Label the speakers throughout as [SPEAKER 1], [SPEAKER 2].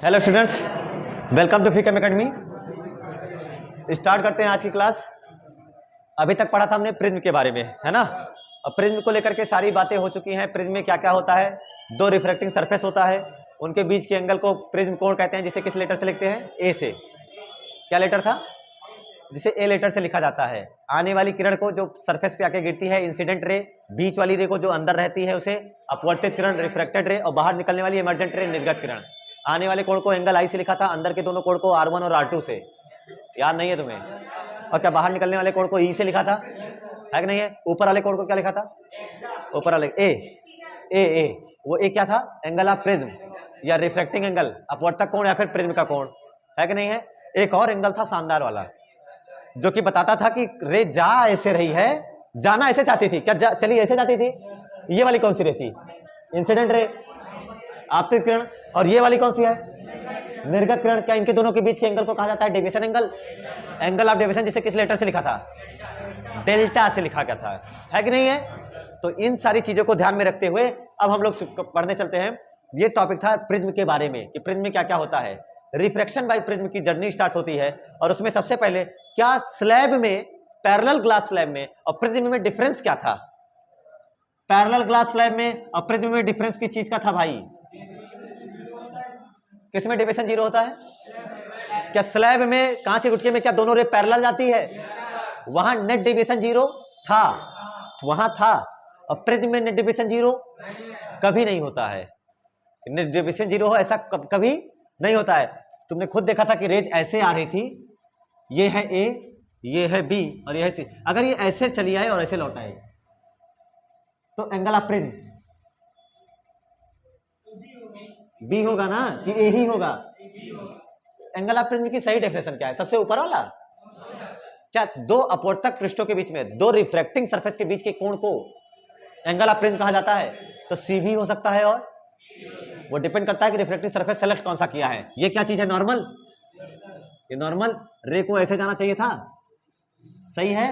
[SPEAKER 1] Hello students, welcome to Fikam academy. Start करते हैं आज की क्लास। अभी तक पढ़ा था हमने प्रिज्म के बारे में, है ना। अब प्रिज्म को लेकर के सारी बातें हो चुकी हैं। प्रिज्म में क्या क्या होता है, दो रिफ्रैक्टिंग सरफेस होता है, उनके बीच के एंगल को प्रिज्म कोण कहते हैं, जिसे किस लेटर से लिखते हैं, ए से। क्या लेटर था, जिसे ए लेटर से लिखा जाता है। आने वाली किरण को जो सरफेस पे आके गिरती है, इंसिडेंट रे। बीच वाली रे को जो अंदर रहती है उसे अपवर्तित किरण, रिफ्रैक्टेड रे। और बाहर निकलने वाली इमर्जेंट रे, निर्गत किरण। आने वाले कोण को एंगल आई से लिखा था, अंदर के दोनों कोण को R1 और R2 से। याद नहीं है तुम्हें? और क्या बाहर निकलने वाले कोण को E से लिखा था, है कि नहीं है? ऊपर वाले कोण को क्या लिखा था, ऊपर वाले ए ए ए वो ए क्या था, एंगल ऑफ प्रिज्म या रिफ्रैक्टिंग एंगल, अपवर्तक कोण या फिर प्रिज्म का कोण, है कि नहीं है। एक और एंगल था शानदार वाला, जो कि बताता था कि रे जा ऐसे रही है, जाना ऐसे चाहती थी, क्या चली ऐसे जाती थी। ये वाली कौन सी रे थी, इंसिडेंट रे, आपतित किरण। और ये वाली कौन सी है, निर्गत किरण। क्या इनके दोनों के बीच के एंगल को कहा जाता है deviation angle, angle of deviation, जिसे किस लेटर से लिखा था, डेल्टा से लिखा गया था, है कि नहीं है। तो इन सारी चीजों को ध्यान में रखते हुए अब हम लोग पढ़ने चलते हैं। ये टॉपिक था प्रिज्म के बारे में कि प्रिज्म में क्या क्या होता है। रिफ्रैक्शन बाय प्रिज्म की जर्नी स्टार्ट होती है, और उसमें सबसे पहले क्या स्लैब में, पैरेलल ग्लास स्लैब में और प्रिज्म में डिफरेंस क्या था। पैरेलल ग्लास स्लैब में और प्रिज्म में डिफरेंस किस चीज का था भाई, किसमें डेविएशन जीरो होता है। क्या स्लैब में, कांच के गुटके में क्या दोनों रे पैरेलल जाती है, वहां नेट डेविएशन जीरो था, वहां था। और प्रिज्म में नेट डेविएशन जीरो कभी नहीं होता है। नेट डेविएशन जीरो हो ऐसा कभी नहीं होता है। तुमने खुद देखा था कि रेज ऐसे आ रही थी, ये है ए, ये है बी और ये है सी। अगर ये ऐसे चली आए और ऐसे लौट आए तो एंगल ऑफ प्रिज्म बी होगा ना, कि ए ही होगा। एंगल ऑफ प्रिज्म की सही डेफिनेशन क्या है, सबसे ऊपर वाला। क्या दो अपवर्तक पृष्ठों के बीच में, दो रिफ्रैक्टिंग सरफेस के बीच के कोण को एंगल ऑफ प्रिज्म कहा जाता है। तो सी भी हो सकता है, और वो डिपेंड करता है कि रिफ्रैक्टिंग सरफेस सेलेक्ट कौन सा किया है। ये क्या चीज है, नॉर्मल। ये नॉर्मल रे को ऐसे जाना चाहिए था, सही है,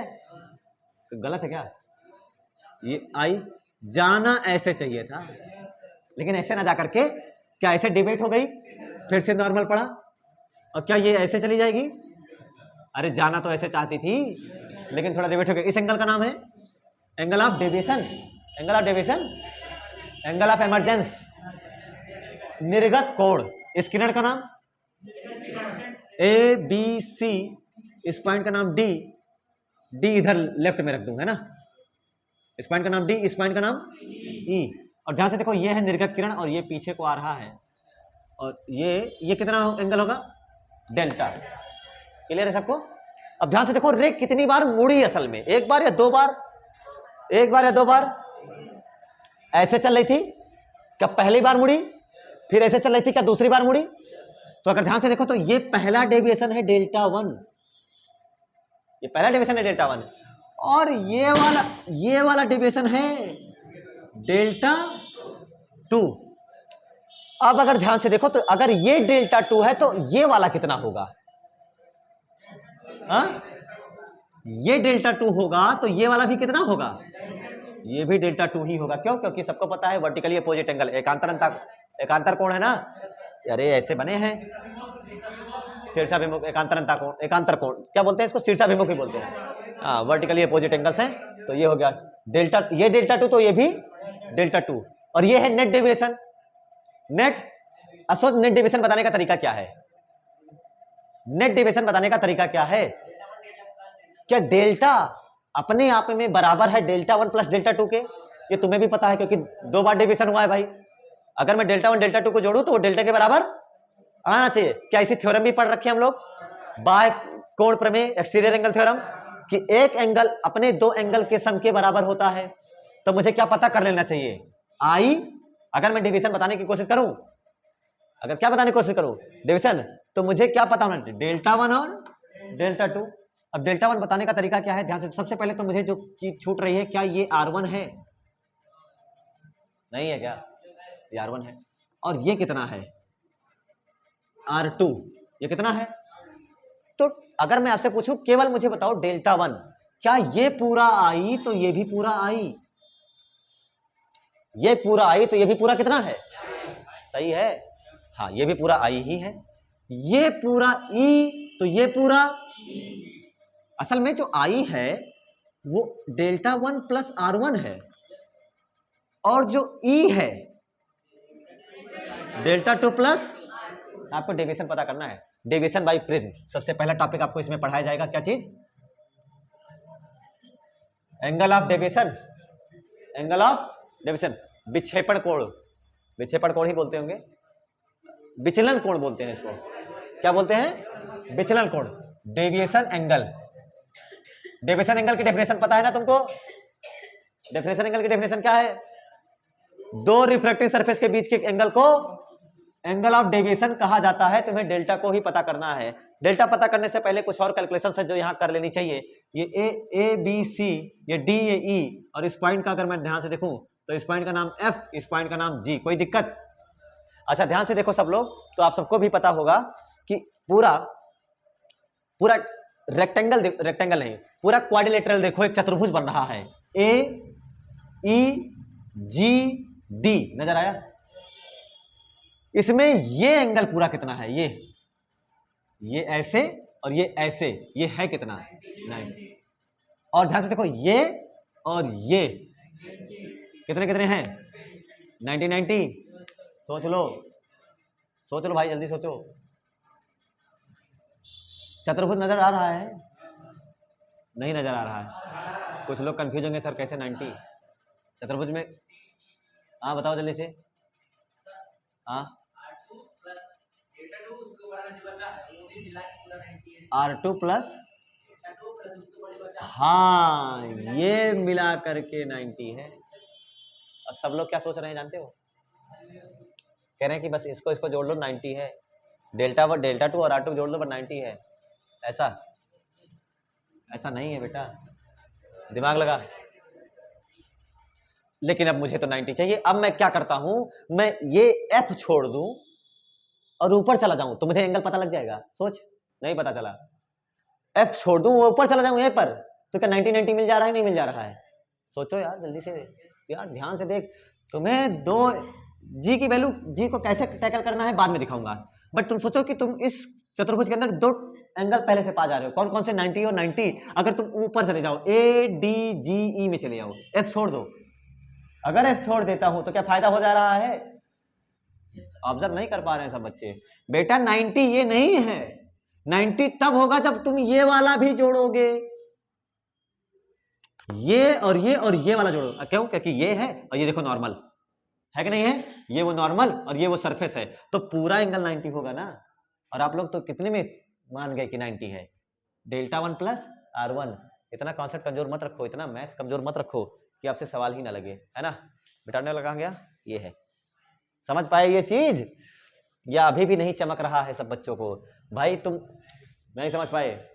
[SPEAKER 1] गलत है क्या। ये आई जाना ऐसे चाहिए था, लेकिन ऐसे ना जाकर के क्या ऐसे डिबेट हो गई, फिर से नॉर्मल पड़ा। और क्या ये ऐसे चली जाएगी, अरे जाना तो ऐसे चाहती थी, लेकिन थोड़ा डिबेट हो गया। इस एंगल का नाम है angle of deviation, angle of deviation, angle of emergence, निर्गत कोण। इस किरण का नाम ए बी सी, इस पॉइंट का नाम डी, डी इधर लेफ्ट में रख दूं, है ना। इस पॉइंट का नाम डी, इस पॉइंट का नाम ई। और ध्यान से देखो, ये है निर्गत किरण और ये पीछे को आ रहा है, और ये कितना एंगल होगा, डेल्टा। क्लियर है सबको। अब ध्यान से देखो, रे कितनी बार मुड़ी असल में, एक बार या दो बार, एक बार या दो बार। ऐसे चल रही थी, क्या पहली बार मुड़ी, फिर ऐसे चल रही थी, क्या दूसरी बार मुड़ी। तो अगर ध्यान से देखो तो ये पहला डेविएशन है डेल्टा वन, ये पहला डेविएशन है डेल्टा वन, और ये वाला डेविएशन है डेल्टा टू। अब अगर ध्यान से देखो तो अगर ये डेल्टा टू है तो ये वाला कितना होगा, हा? ये डेल्टा टू होगा तो ये वाला भी कितना होगा, ये भी डेल्टा टू ही होगा। क्यों, क्योंकि सबको पता है वर्टिकली अपोजिट एंगल, एकांतर कोण है ना। अरे ऐसे बने हैं शीर्षाभिमुख, एकांतर कोण, एकांतर कोण क्या बोलते हैं इसको, शीर्षाभिमुख ही बोलते हैं। हाँ, वर्टिकली अपोजिट एंगल्स हैं। तो ये हो गया डेल्टा, ये डेल्टा टू, तो ये भी डेल्टा टू। और ये है नेट डेविएशन, नेट। अब सोच, नेट डेविएशन बताने का तरीका क्या है, नेट डेविएशन बताने का तरीका क्या है। क्या डेल्टा अपने आप में बराबर है delta one plus delta two के, ये तुम्हें भी पता है क्योंकि दो बार डेविएशन हुआ है भाई। अगर मैं डेल्टा वन डेल्टा टू को जोड़ूं तो वो डेल्टा के बराबर आना चाहिए। क्या इसी थ्योरम भी पढ़ रखे हम लोग, बाह्य कोण प्रमेय, एक्सटीरियर एंगल थ्योरम, कि एक एंगल अपने दो एंगल के सम के बराबर होता है। तो मुझे क्या पता कर लेना चाहिए, आई, अगर मैं डिवीजन बताने की कोशिश करूं, अगर क्या बताने की कोशिश करूं, डिवीजन, तो मुझे क्या पता होना चाहिए, डेल्टा वन और डेल्टा टू। अब डेल्टा वन बताने का तरीका क्या है, ध्यान से। सबसे पहले तो मुझे जो चीज छूट रही है, क्या ये R1 है, नहीं है क्या, ये R1 है। और ये कितना है, R2, ये कितना है। तो अगर मैं आपसे पूछूं, केवल मुझे बताओ डेल्टा वन, क्या ये पूरा आई तो ये भी पूरा आई, ये पूरा आई तो ये भी पूरा कितना है, सही है। हाँ ये भी पूरा आई ही है, ये पूरा ई, तो ये पूरा असल में जो आई है वो डेल्टा 1 प्लस R1 है, और जो ई है डेल्टा 2 प्लस, आपको डेविएशन पता करना है, डेविएशन बाय प्रिज्म। सबसे पहला टॉपिक आपको इसमें पढ़ाया जाएगा, क्या चीज? Angle of deviation, angle of deviation, विक्षेपण कोण, विक्षेपण कोण ही बोलते होंगे, विचलन कोण बोलते हैं इसको, क्या बोलते हैं? विचलन कोण, डेविएशन एंगल। डेविएशन एंगल की डेफिनेशन पता है ना तुमको? डेफिनेशन एंगल की डेफिनेशन क्या है? दो रिफ्रैक्टिव सरफेस के बीच के एंगल को एंगल ऑफ डेविएशन कहा जाता है। तुम्हें डेल्टा को ही पता करना है। डेल्टा पता करने से पहले कुछ और कैलकुलेशन है जो यहां कर लेनी चाहिए। ये ए बी सी, ये डी, ये ई, और इस पॉइंट का अगर मैं ध्यान से देखूं तो इस पॉइंट का नाम एफ, इस पॉइंट का नाम जी। कोई दिक्कत? अच्छा ध्यान से देखो सब लोग, तो आप सबको भी पता होगा कि पूरा पूरा रेक्टेंगल, रेक्टेंगल नहीं, पूरा क्वाड्रिलेटरल देखो, एक चतुर्भुज बन रहा है, ए ई जी डी, नजर आया? इसमें ये एंगल पूरा कितना है? ये ऐसे और ये ऐसे, ये है कितना? 90। और ध्यान से देखो ये और ये कितने कितने हैं? 90 90। सोच लो, सोच लो भाई, जल्दी सोचो। चतुर्भुज नजर आ रहा है? नहीं नजर आ रहा है। कुछ लोग कंफ्यूज होंगे, सर कैसे 90 चतुर्भुज में? हाँ बताओ जल्दी से। हाँ R2 प्लस, हाँ ये मिला करके 90 है। और सब लोग क्या सोच रहे हैं जानते हो? कह रहे हैं कि बस इसको इसको जोड़ लो 90 है, डेल्टा 1 डेल्टा 2 और R2 जोड़ लो पर 90 है। ऐसा ऐसा नहीं है बेटा, दिमाग लगा। लेकिन अब मुझे तो 90 चाहिए। अब मैं क्या करता हूं, मैं ये F छोड़ दूं और ऊपर चला जाऊं तो मुझे एंगल पता लग जाएगा। सोच, नहीं पता चला, F छोड़ दूं वो ऊपर चला जाऊं यहीं पर, तो क्या 90 90 मिल जा रहा है? नहीं मिल जा रहा है? सोचो यार जल्दी से यार, ध्यान से देख। तुम्हें दो जी की वैल्यू, जी को कैसे टैकल करना है बाद में दिखाऊंगा, बट तुम सोचो कि तुम इस चतुर्भुज के अंदर दो एंगल पहले से पा जा रहे हो। कौन कौन से? 90 और 90। अगर तुम ऊपर चले जाओ, ए डी जी ई में चले जाओ, F छोड़ दो। अगर F छोड़ देता हूं तो क्या फायदा हो जा रहा है? ऑब्जर्व नहीं कर पा रहे हैं सब बच्चे। बेटा 90 ये नहीं है, 90 तब होगा जब तुम ये वाला भी जोड़ोगे, ये और ये और ये वाला जोड़ो। क्यों? क्योंकि ये है और ये देखो नॉर्मल है कि नहीं है? ये वो नॉर्मल और ये वो सरफेस है, तो पूरा एंगल 90 होगा ना। और आप लोग तो कितने में मान गए कि 90 है? Delta 1 plus R1। इतना कॉन्सेप्ट कमजोर मत रखो, इतना मैथ कमजोर मत रखो कि आपसे सवाल ही ना लगे, है ना? मिटाने लगा गया, ये है। समझ पाए ये चीज, या अभी भी नहीं चमक रहा है सब बच्चों को? भाई तुम नहीं समझ पाए?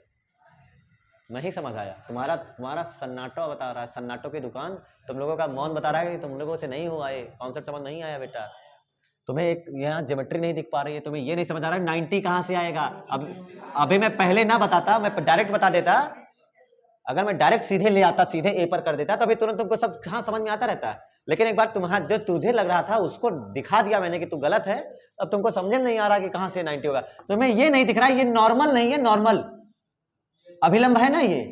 [SPEAKER 1] नहीं समझ आया? तुम्हारा सन्नाटो बता रहा है, सन्नाटो की दुकान। तुम लोगों का मौन बता रहा है कि तुम लोगों से नहीं हो आए, कॉन्सेप्ट समझ नहीं आया बेटा। तुम्हें एक यहाँ ज्योमेट्री नहीं दिख पा रही है, तुम्हें ये नहीं समझ आ रहा है 90 कहाँ से आएगा। अब अभी मैं पहले ना बताता, मैं डायरेक्ट बता देता। अगर मैं डायरेक्ट सीधे ले आता, सीधे ए पर कर देता, तो अभी तुरंत तुमको सब कहाँ समझ में आता रहता है। लेकिन एक बार तुम्हारा जो तुझे लग रहा था उसको दिखा दिया मैंने कि तू गलत है, अब तुमको समझ में नहीं आ रहा कि कहाँ से 90 होगा। तुम्हें ये नहीं दिख रहा है, ये नॉर्मल नहीं है, नॉर्मल अभिलंब है ना ये।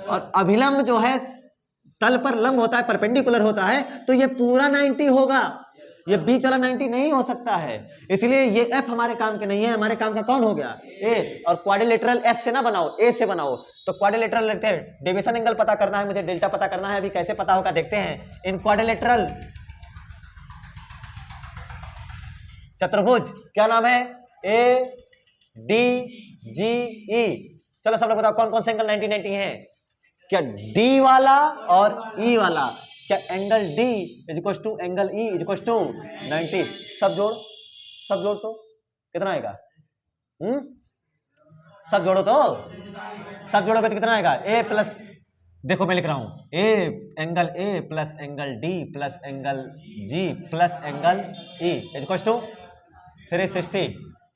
[SPEAKER 1] और अभिलंब जो है तल पर लंब होता है, परपेंडिकुलर होता है, तो ये पूरा 90 होगा, ये बीच वाला 90 नहीं हो सकता है। इसलिए ये F हमारे काम के नहीं है, हमारे काम का कौन हो गया? A। और क्वाड्रिलेटरल F से ना बनाओ, A से बनाओ। तो क्वाड्रिलेटरल लेते हैं, डेविएशन एंगल पता करना है मुझे, डेल्टा पता करना है। अभी कैसे पता होगा देखते हैं। इन क्वाड्रिलेटरल चतुर्भुज क्या नाम है? A D G E। चलो सब लोग बताओ कौन कौन से एंगल 90 90 हैं? क्या D वाला और E वाला? क्या angle D equal to angle E equal to 90? सब जोड़ तो कितना आएगा? सब जोड़ो तो, सब जोड़ोगे तो कितना आएगा? A प्लस, देखो मैं लिख रहा हूं, angle A plus angle D plus angle G plus angle E equal to 360।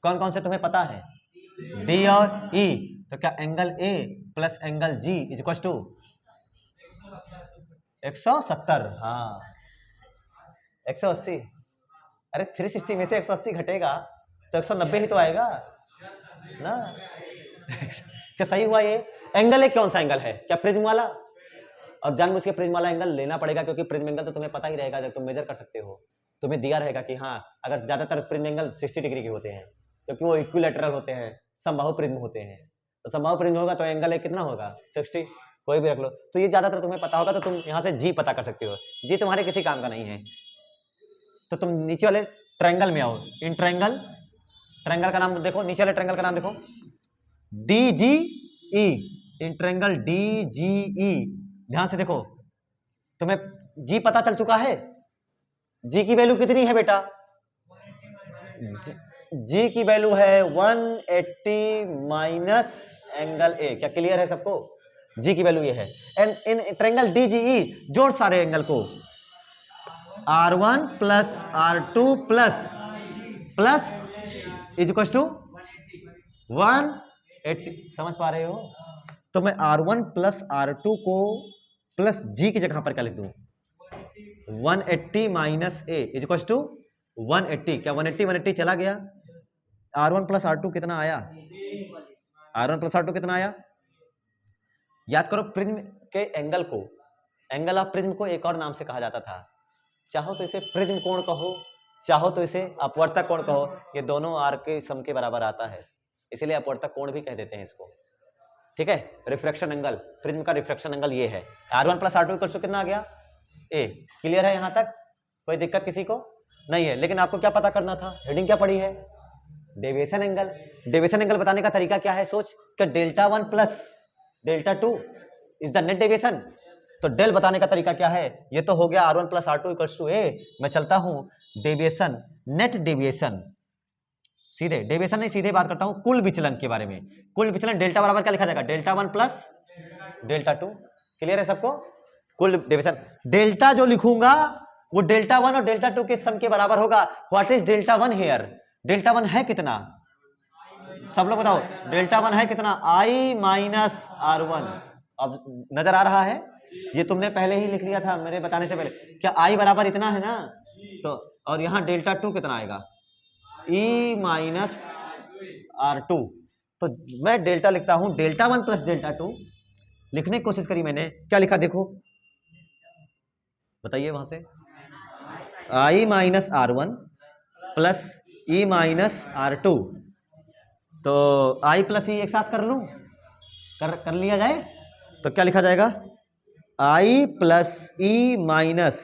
[SPEAKER 1] कौन कौन से तुम्हें पता है? D और E। तो क्या angle A plus angle G equal to 170? हाँ 180। अरे 360 में से 180 घटेगा तो 190 ही तो आएगा ना। क्या सही हुआ ये? एंगल है कौन सा एंगल है? क्या प्रिज्म वाला? और जानबूझ के प्रिज्म वाला एंगल लेना पड़ेगा, क्योंकि प्रिज्म एंगल तो तुम्हें पता ही रहेगा, जब तुम मेजर कर सकते हो तुम्हें दिया रहेगा कि हाँ अगर ज्यादातर प्रिज्म एंगल 60 डिग्री के होते हैं, क्योंकि वो इक्विलैटरल होते हैं, समबाहु प्रिज्म होते हैं। तो समबाहु प्रिज्म होगा तो एंगल है कितना होगा? 60, कोई भी रख लो। तो ये ज्यादातर तुम्हें पता होगा, तो तुम यहाँ से जी पता कर सकते हो। जी तुम्हारे किसी काम का नहीं है। तो तुम नीचे वाले ट्रायंगल में आओ। इन ट्रायंगल का नाम देखो, नीचे वाले ट्रायंगल का नाम देखो, DGE। इन ट्रायंगल DGE, ध्यान से देखो। तुम्हें जी पता चल चुका है? जी की वैल्यू कितनी है बेटा? जी की वैल्यू है 180 माइनस एंगल ए। क्या क्लियर है सबको? जी की वैल्यू ये है। एंड इन ट्रायंगल DGE जोड़ सारे एंगल को, R1 plus R2 plus is equal to 180। समझ पा रहे हो? तो मैं R1 प्लस R2 को प्लस जी की जगह पर क्या लिख दूं? 180 minus A is equal to 180। क्या 180 चला गया? R1 प्लस R2 कितना आया? R1 प्लस R2 कितना आया? याद करो, प्रिज्म के एंगल को, एंगल ऑफ प्रिज्म को एक और नाम से कहा जाता था। चाहो तो इसे प्रिज्म कोण कहो, चाहो तो इसे अपवर्तक कोण कहो। ये दोनों आर के सम के बराबर आता है, इसीलिए अपवर्तक कोण भी कह देते हैं इसको। ठीक है, रिफ्रैक्शन एंगल, प्रिज्म का रिफ्रैक्शन एंगल ये है। R1 प्लस R2 कितना आ गया? ए। क्लियर है यहां तक? कोई दिक्कत किसी को नहीं है? लेकिन आपको क्या पता करना था? हेडिंग क्या पड़ी है? Deviation angle. डेविएशन एंगल बताने का तरीका क्या है? सोच कि delta 1 plus delta 2 is the net deviation. तो डेल बताने का तरीका क्या है? ये तो हो गया R1 plus R2 equals to ए। मैं चलता हूं डेविएशन, नेट डेविएशन, सीधे डेविएशन नहीं, सीधे बात करता हूं कुल विचलन के बारे में। कुल विचलन डेल्टा बराबर क्या लिखा जाएगा? Delta 1 plus delta 2। क्लियर है सबको? कुल डेविएशन, डेल्टा जो लिखूंगा वो डेल्टा 1 और डेल्टा 2 के सम के बराबर होगा। What is delta 1 here? Delta 1 है कितना? सब लोग बताओ, डेल्टा 1 है कितना? I minus R1। अब नजर आ रहा है? ये तुमने पहले ही लिख लिया था मेरे बताने से पहले। क्या I बराबर इतना है ना? तो और यहां डेल्टा 2 कितना आएगा? E minus R2। तो मैं डेल्टा लिखता हूं डेल्टा 1 प्लस डेल्टा 2। लिखने की कोशिश करी मैंने, क्या लिखा देखो, बताइए वहां से। I minus R1 plus E minus R2। तो I प्लस E एक साथ कर लूं? कर लिया जाए तो क्या लिखा जाएगा? I plus E minus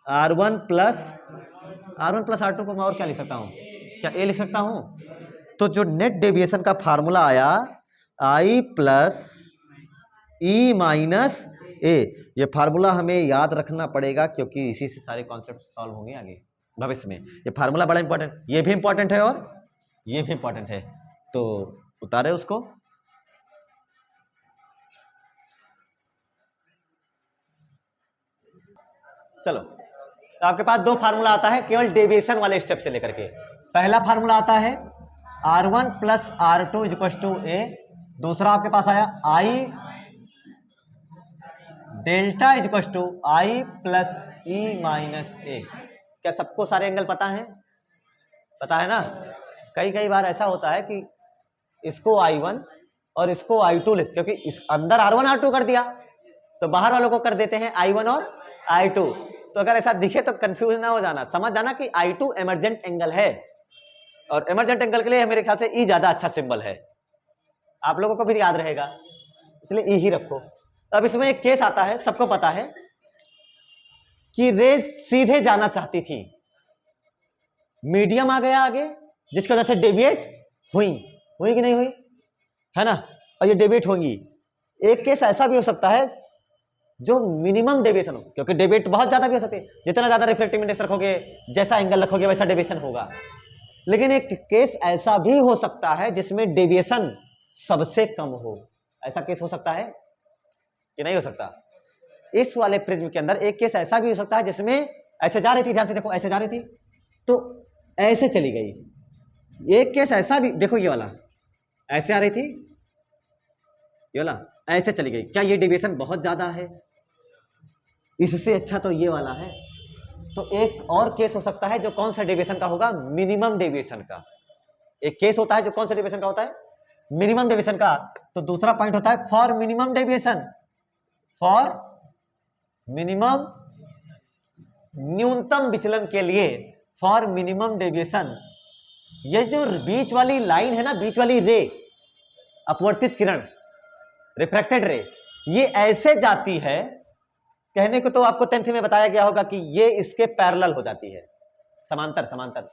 [SPEAKER 1] R1 plus R2 को मैं और क्या लिख सकता हूं? क्या ए लिख सकता हूं? तो जो नेट डेविएशन का फार्मूला आया I प्लस E माइनस ए, ये फार्मूला हमें याद रखना पड़ेगा, क्योंकि इसी से सारे कॉन्सेप्ट सॉल्व होंगे आगे भविष्य में। ये फार्मूला बड़ा इंपॉर्टेंट, ये भी इंपॉर्टेंट है और ये भी इंपॉर्टेंट है। तो उतारे उसको। चलो, तो आपके पास दो फार्मूला आता है केवल डेविएशन वाले स्टेप से लेकर के। पहला फार्मूला आता है R1 plus R2 is equal to A. दूसरा आपके पास आया I delta is equal to I plus E minus A. क्या सबको सारे एंगल पता है? पता है ना? कई बार ऐसा होता है कि इसको I1 और इसको I2 लिख, क्योंकि इस अंदर R1 R2 कर दिया तो बाहर वालों को कर देते हैं I1 और I2। तो अगर ऐसा दिखे तो कंफ्यूज ना हो जाना, समझ जाना कि I2 एमर्जेंट एंगल है, और एमर्जेंट एंगल के लिए मेरे ख्याल से E ज्यादा अच्छा सिंबल है। आप लोगों को भी याद रहेगा, इसलिए E ही रखो। अब इसमें एक केस आता है, सबको पता है कि रेज सीधे जाना चाहती थी, मीडियम आ गया आगे, जिसकी वजह से डेविएट हुई कि नहीं हुई, है ना? और ये डेविएट होंगी। एक केस ऐसा भी हो सकता है जो मिनिमम डेविएशन हो, क्योंकि डेविएट बहुत ज्यादा भी हो सकते हैं। जितना ज्यादा रिफ्रैक्टिव इंडेक्स रखोगे, जैसा एंगल रखोगे, वैसा डेविएशन होगा। लेकिन एक केस ऐसा भी हो सकता है जिसमें डेविएशन सबसे कम हो। ऐसा केस हो सकता है कि नहीं हो सकता? इस वाले प्रिज्म के अंदर एक केस ऐसा भी हो सकता है जिसमें ऐसे जा रही थी, ध्यान से देखो, ऐसे जा रही थी तो ऐसे चली गई। एक केस ऐसा भी देखो, ये वाला ऐसे आ रही थी, ये वाला ऐसे चली गई। क्या ये डेविएशन बहुत ज्यादा है? इससे अच्छा तो ये वाला है। तो एक और केस हो सकता है जो कौन सा डेविएशन का होगा? मिनिमम डेविएशन का। एक केस होता है जो कौन सा डेविएशन का होता है, मिनिमम डेविएशन का। तो दूसरा पॉइंट होता है for minimum deviation, for minimum, न्यूनतम विचलन के लिए, फॉर मिनिमम डेविएशन। ये जो बीच वाली लाइन है ना, बीच वाली रे, अपवर्तित किरण, रिफ्रैक्टेड रे, ये ऐसे जाती है, कहने को तो आपको 10th में बताया गया होगा कि ये इसके पैरेलल हो जाती है, समांतर, समांतर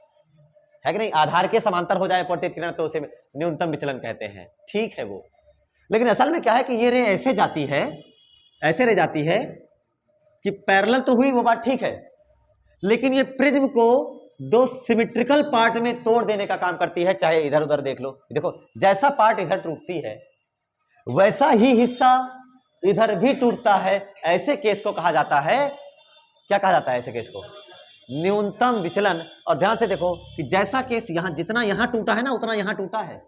[SPEAKER 1] है कि नहीं, आधार के समांतर हो जाए अपवर्तित किरण तो उसे न्यूनतम विचलन कहते हैं, ठीक है वो। लेकिन असल में क्या है कि ये रे ऐसे जाती है, ऐसे रे जाती है कि पैरेलल तो हुई वो बात ठीक है, लेकिन ये प्रिज्म को दो सिमेट्रिकल पार्ट में तोड़ देने का काम करती है, चाहे इधर उधर देख लो। देखो जैसा पार्ट इधर टूटती है वैसा ही हिस्सा इधर भी टूटता है, ऐसे केस को कहा जाता है, क्या कहा जाता है ऐसे केस को, न्यूनतम विचलन। और ध्यान से देखो कि जैसा केस यहां, जितना यहां टूटा है ना उतना यहां टूटा है,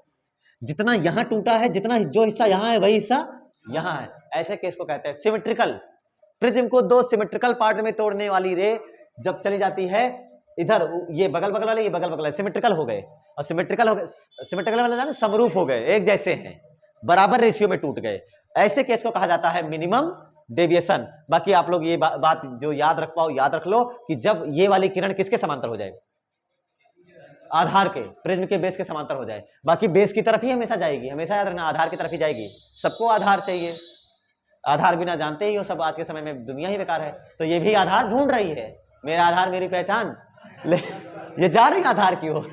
[SPEAKER 1] जितना यहां टूटा है, जितना जो हिस्सा यहां है वही हिस्सा यहां है, ऐसे केस को कहते हैं सिमेट्रिकल। प्रिज्म को दो सिमेट्रिकल पार्ट में तोड़ने वाली रे जब चली जाती है इधर, ये बगल बगल वाले, ये बगल बगल वाले सिमेट्रिकल हो गए, और सिमेट्रिकल हो गए, सिमेट्रिकल वाले ना समरूप हो गए, एक जैसे हैं, बराबर रेशियो में टूट गए, ऐसे केस को कहा जाता है मिनिमम डेविएशन। बाकी आप लोग ये बात जो याद रख पाओ याद रख लो कि जब ये वाली किरण किसके समांतर हो जाए, आधार के, प्रिज्म के बेस के समांतर हो जाए, बाकी बेस की तरफ ही हमेशा जाएगी, हमेशा याद रखना आधार की तरफ ही जाएगी, सबको आधार चाहिए, आधार बिना जानते ही हो सब, आज के समय में दुनिया ही बेकार है, तो ये भी आधार ढूंढ रही है, मेरा आधार मेरी पहचान, ये जा रही आधार की ओर।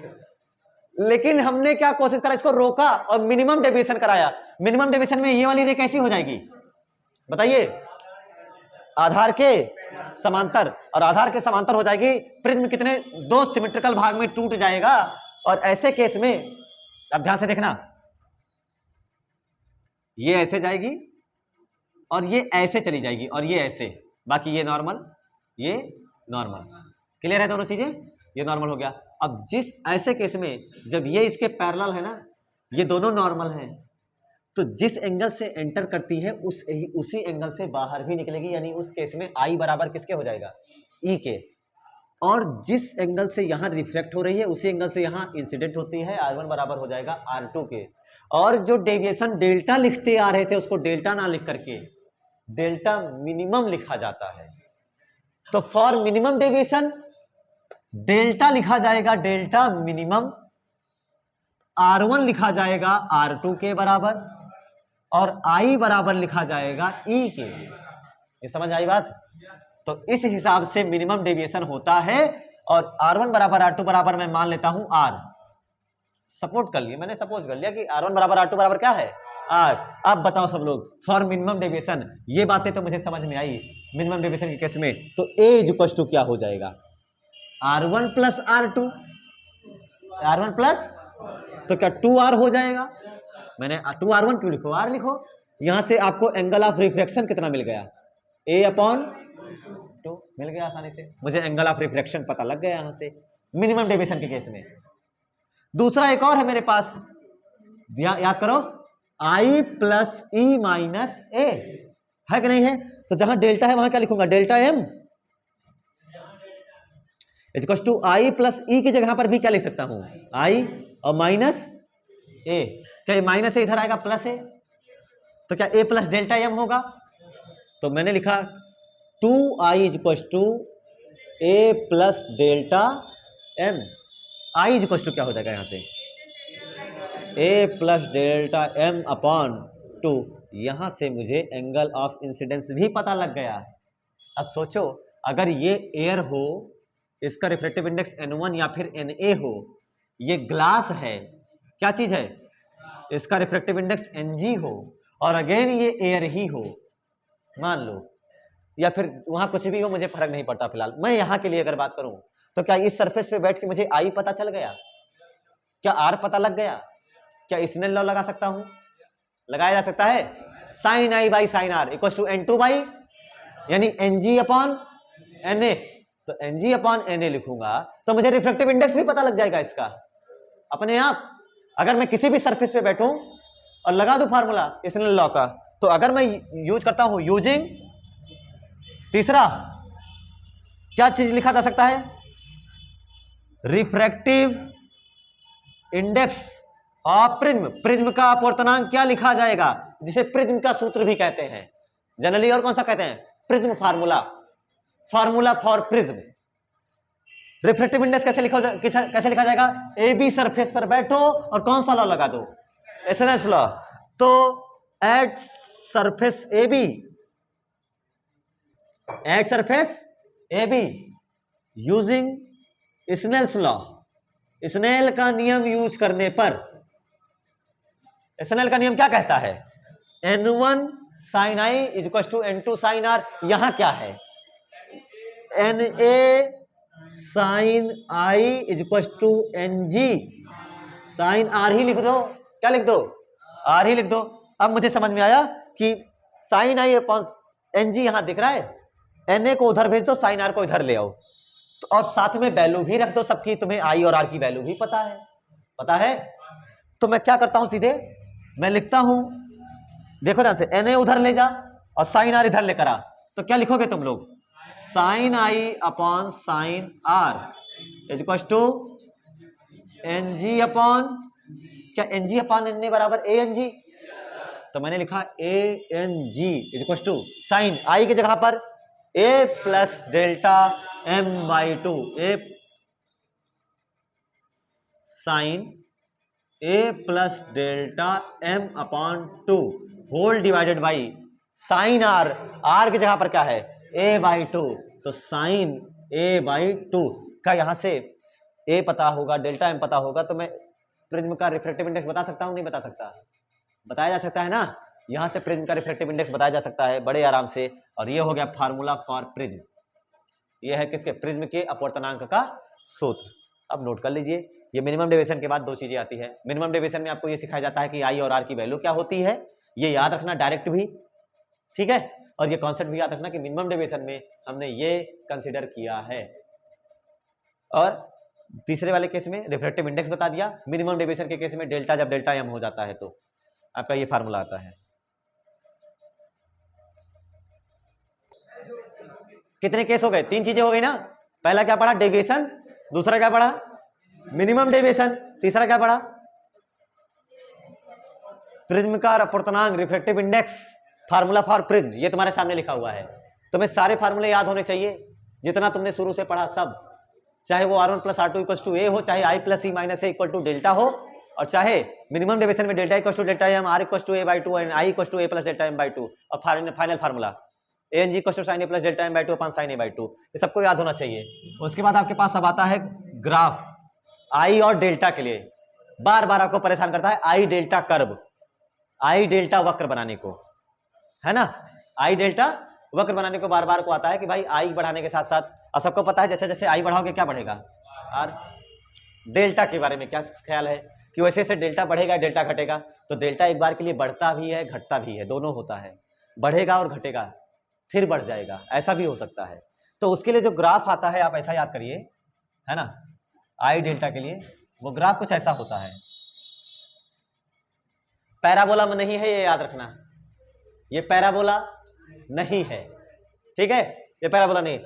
[SPEAKER 1] लेकिन हमने क्या कोशिश करा, इसको रोका और मिनिमम डेविएशन कराया। मिनिमम डेविएशन में ये वाली रे कैसी हो जाएगी बताइए, आधार के समांतर, और आधार के समांतर हो जाएगी, प्रिज्म कितने, दो सिमेट्रिकल भाग में टूट जाएगा। और ऐसे केस में अब ध्यान से देखना, ये ऐसे जाएगी और ये ऐसे चली जाएगी और ये ऐसे, बाकी ये नॉर्मल, ये नॉर्मल, क्लियर है दोनों चीजें, ये नॉर्मल हो गया। अब जिस ऐसे केस में जब ये इसके पैरेलल है ना, ये दोनों नॉर्मल हैं, तो जिस एंगल से एंटर करती है उसी एंगल से बाहर भी निकलेगी, यानी उस केस में आई बराबर किसके हो जाएगा, ई के। और जिस एंगल से यहां रिफ्लेक्ट हो रही है उसी एंगल से यहां इंसिडेंट होती है, R1 बराबर हो जाएगा R2 के। और जो डेविएशन डेल्टा लिखते आ रहे थे उसको डेल्टा ना लिख करके डेल्टा मिनिमम लिखा जाता है। तो फॉर मिनिमम डेविएशन डेल्टा लिखा जाएगा डेल्टा मिनिमम, R1 लिखा जाएगा R2 के बराबर, और I बराबर लिखा जाएगा E के। ये समझ आई बात? तो इस हिसाब से मिनिमम डेविएशन होता है। और R1 बराबर R2 बराबर मैं मान लेता हूं R, सपोर्ट कर लिया मैंने, सपोज कर लिया कि R1 बराबर R2 बराबर क्या है, R। अब बताओ सब लोग फॉर मिनिमम डेविएशन, ये बातें तो मुझे समझ में आई मिनिमम डेविएशन के केस में। तो A इज इक्वल टू क्या हो जाएगा, R1 plus R2, R1 plus, तो क्या 2R हो जाएगा। मैंने 2R1 क्यों लिखो, R लिखो, यहां से आपको एंगल ऑफ रिफ्रैक्शन कितना मिल गया, A/2 मिल गया आसानी से, मुझे एंगल ऑफ रिफ्रैक्शन पता लग गया यहां से मिनिमम डेविएशन के केस में। दूसरा एक और है मेरे पास, याद करो, I plus E minus A, है कि नहीं है। तो जहां डेल्टा है वहां क्या लिखूंगा, delta M equal to I plus E की जगह पर भी क्या लिख सकता हूं, I और माइनस A। क्या माइनस A इधर आएगा प्लस A, तो क्या A प्लस डेल्टा M होगा। तो मैंने लिखा 2I equal to A plus delta M। I equal to क्या हो जाएगा यहां से, A plus delta M upon 2। यहां से मुझे एंगल ऑफ इंसिडेंस भी पता लग गया। अब सोचो अगर ये एयर हो, इसका रिफ्रैक्टिव इंडेक्स N1 या फिर Na हो, ये ग्लास है, क्या चीज है, इसका रिफ्रैक्टिव इंडेक्स Ng हो, और अगेन ये एयर ही हो मान लो, या फिर वहां कुछ भी हो, मुझे फर्क नहीं पड़ता। फिलहाल मैं यहां के लिए अगर बात करूं तो क्या इस सरफेस पे बैठ के मुझे I पता चल गया, क्या R पता लग गया, क्या स्नेल लॉ लगा सकता हूं, लगाया जा सकता है, sine I by sine R equal to N2 by, यानी Ng अपॉन Na। तो Ng अपॉन Na लिखूंगा तो मुझे रिफ्रैक्टिव इंडेक्स भी पता लग जाएगा इसका अपने आप। अगर मैं किसी भी सरफेस पे बैठूं और लगा दूं फार्मूला स्नेल लॉ का, तो अगर मैं यूज करता हूं यूजिंग, तीसरा क्या चीज लिखा जा सकता है, refractive index of prism, prism का अपवर्तनांक क्या लिखा जाएगा, जिसे प्रिज्म का सूत्र भी कहते हैं जनरली, और कौन सा कहते हैं, prism formula, formula for prism. Refractive index कैसे लिखा जाएगा, ए बी सरफेस पर बैठो और कौन सा लॉ लगा दो, एसएनएस लॉ। तो at surface A B, at surface A B using Snell's law, Snell का नियम यूज करने पर, स्नेल का नियम क्या कहता है, n1 sin i is equal to n2 sin r। यहां क्या है, na sin i is equal to ng sin r ही लिख दो, क्या लिख दो, r ही लिख दो। अब मुझे समझ में आया कि sin i अपॉन ng यहां दिख रहा है, na को उधर भेज दो, sin r को इधर ले आओ, तो और साथ में वैल्यू भी रख दो सबकी, तुम्हें i और r की वैल्यू भी पता है। तो मैं क्या करता हूं, सीधे मैं लिखता हूं, देखो ध्यान से, na उधर ले जा और sin r इधर लेकर आ, तो क्या लिखोगे तुम लोग, sin i upon sin r is equal to ng upon, क्या ng अपॉन n बराबर ang, तो मैंने लिखा ang is equal to sine i की जगह पर a plus delta m by two, a sine a plus delta m upon two whole divided by sine r की जगह पर क्या है, a बाई टू, तो साइन a बाई टू का यहां से a पता होगा, डेल्टा m पता होगा, तो मैं प्रिज्म का रिफ्रैक्टिव इंडेक्स बता सकता हूं, नहीं बता सकता, बताया जा सकता है ना, यहां से प्रिज्म का रिफ्रैक्टिव इंडेक्स बताया जा सकता है बड़े आराम से। और ये हो गया फार्मूला फॉर प्रिज्म, ये है किसके, प्रिज्म के अपवर्तनांक का सूत्र। अब नोट कर लीजिए, ये मिनिमम डेविएशन के बाद दो चीजें आती है। मिनिमम डेविएशन में आपको ये सिखाया जाता है कि आई और आर की वैल्यू क्या होती है, ये याद रखना डायरेक्ट भी, ठीक है, और ये कॉन्सेप्ट भी याद रखना कि मिनिमम डेविएशन में हमने ये कंसिडर किया है। और तीसरे वाले केस में रिफ्रैक्टिव इंडेक्स बता दिया, मिनिमम डेविएशन के केस में डेल्टा, जब डेल्टा एम हो जाता है तो आपका ये फार्मूला आता है। कितने केस हो गए, तीन चीजें हो गई ना, पहला क्या पढ़ा, डेविएशन, दूसरा क्या पढ़ा, मिनिमम डेविएशन, तीसरा क्या पढ़ा, प्रिज्म का अपवर्तनांक, refractive index, formula for prism. ये तुम्हारे सामने लिखा हुआ है, तुम्हें सारे फार्मूले याद होने चाहिए जितना तुमने शुरू से पढ़ा सब, चाहे वो r1 plus r2 equal to ए हो, चाहे i plus E minus A equal to delta हो, और चाहे मिनिमम डेविएशन में delta equal to delta M, r equal to A by two and i equal to A plus delta M by two, और final formula ang equal to sine A plus delta M by two upon sine A by two, ये सबको याद होना चाहिए। उसके बाद आपके पास अब आता है ग्राफ i और डेल्टा के लिए, बार बार आपको परेशान करता है i delta curve, i delta वक्र बनाने को, है ना, i डेल्टा वक्र बनाने को बार बार को आता है कि भाई i बढ़ाने के साथ साथ, अब सबको पता है जैसे जैसे i बढ़ाओगे क्या बढ़ेगा, और डेल्टा के बारे में क्या ख्याल है कि वैसे से डेल्टा बढ़ेगा डेल्टा घटेगा, तो डेल्टा एक बार के लिए बढ़ता भी है घटता भी है, दोनों होता है, बढ़ेगा और घटेगा फिर बढ़ जाएगा, ऐसा भी हो सकता है। तो उसके लिए जो ग्राफ आता है आप ऐसा याद करिए, है ना, आई डेल्टा के लिए वो ग्राफ कुछ ऐसा होता है, पैराबोला में नहीं है, ये याद रखना, ये पैराबोला नहीं है, ठीक है, ये पैराबोला नहीं है।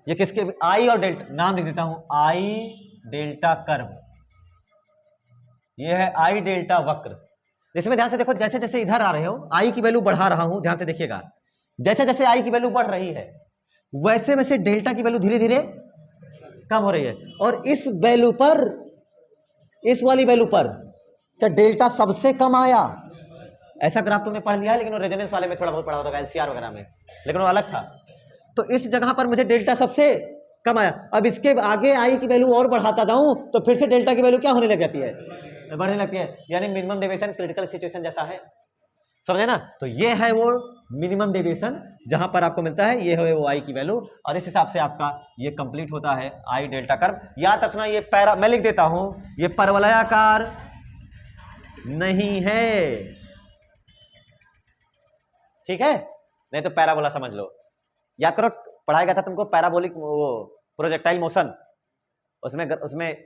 [SPEAKER 1] ये किसके, आई और डेल्टा, नाम लिख देता हूं, आई डेल्टा कर्व, ये है आई डेल्टा वक्र। इसमें ध्यान से देखो, जैसे जैसे इधर आ रहे हो आई की वैल्यू बढ़ा रहा हूं, ध्यान से देखिएगा, जैसे जैसे आई की वैल्यू बढ़ रही है वैसे वैसे डेल्टा की वैल्यू धीरे धीरे कम हो रही है, और इस वैल्यू पर, इस वाली वैल्यू पर क्या डेल्टा सबसे कम आया, ऐसा ग्राफ तुमने पढ़ लिया है, लेकिन वो रेजोनेंस वाले में थोड़ा बहुत पढ़ा होगा, एलसीआर वगैरह में, लेकिन वो अलग था। तो इस जगह पर मुझे डेल्टा सबसे कम आया, अब इसके आगे आई की वैल्यू और बढ़ाता जाऊं तो फिर से डेल्टा की वैल्यू क्या होने लग जाती है, बढ़ने लगती है, यानी मिनिमम डेविएशन क्रिटिकल सिचुएशन जैसा है, समझे ना। तो ये है वो मिनिमम डेविएशन जहां पर आपको मिलता है, ये है वो आई की वैल्यू, और इस हिसाब से आपका ये कंप्लीट होता है आई डेल्टा कर्व। याद रखना ये पैरा, मैं लिख देता हूं, ये परवलयाकार नहीं है, ठीक है, नहीं तो पैराबोला समझ लो। याद करो, पढ़ाया गया था तुमको पैराबोलिक, वो प्रोजेक्टाइल मोशन, उसमें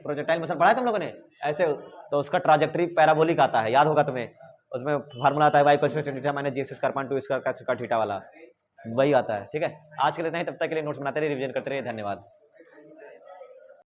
[SPEAKER 1] प्रोजेक्टाइल मोशन पढ़ा है तुम लोगों ने ऐसे, तो उसका ट्राजेक्टरी पैराबोलिक आता है, याद होगा तुम्हें, उसमें फार्मूला आता है y = थीटा माइनस जी स्क्वायर अपॉन 2 स्क्वायर का थीटा वाला, वही आता है, ठीक है। आज के लिए इतना ही, तब तक के लिए नोट्स बनाते रहिए, रिवीजन करते रहिए, धन्यवाद।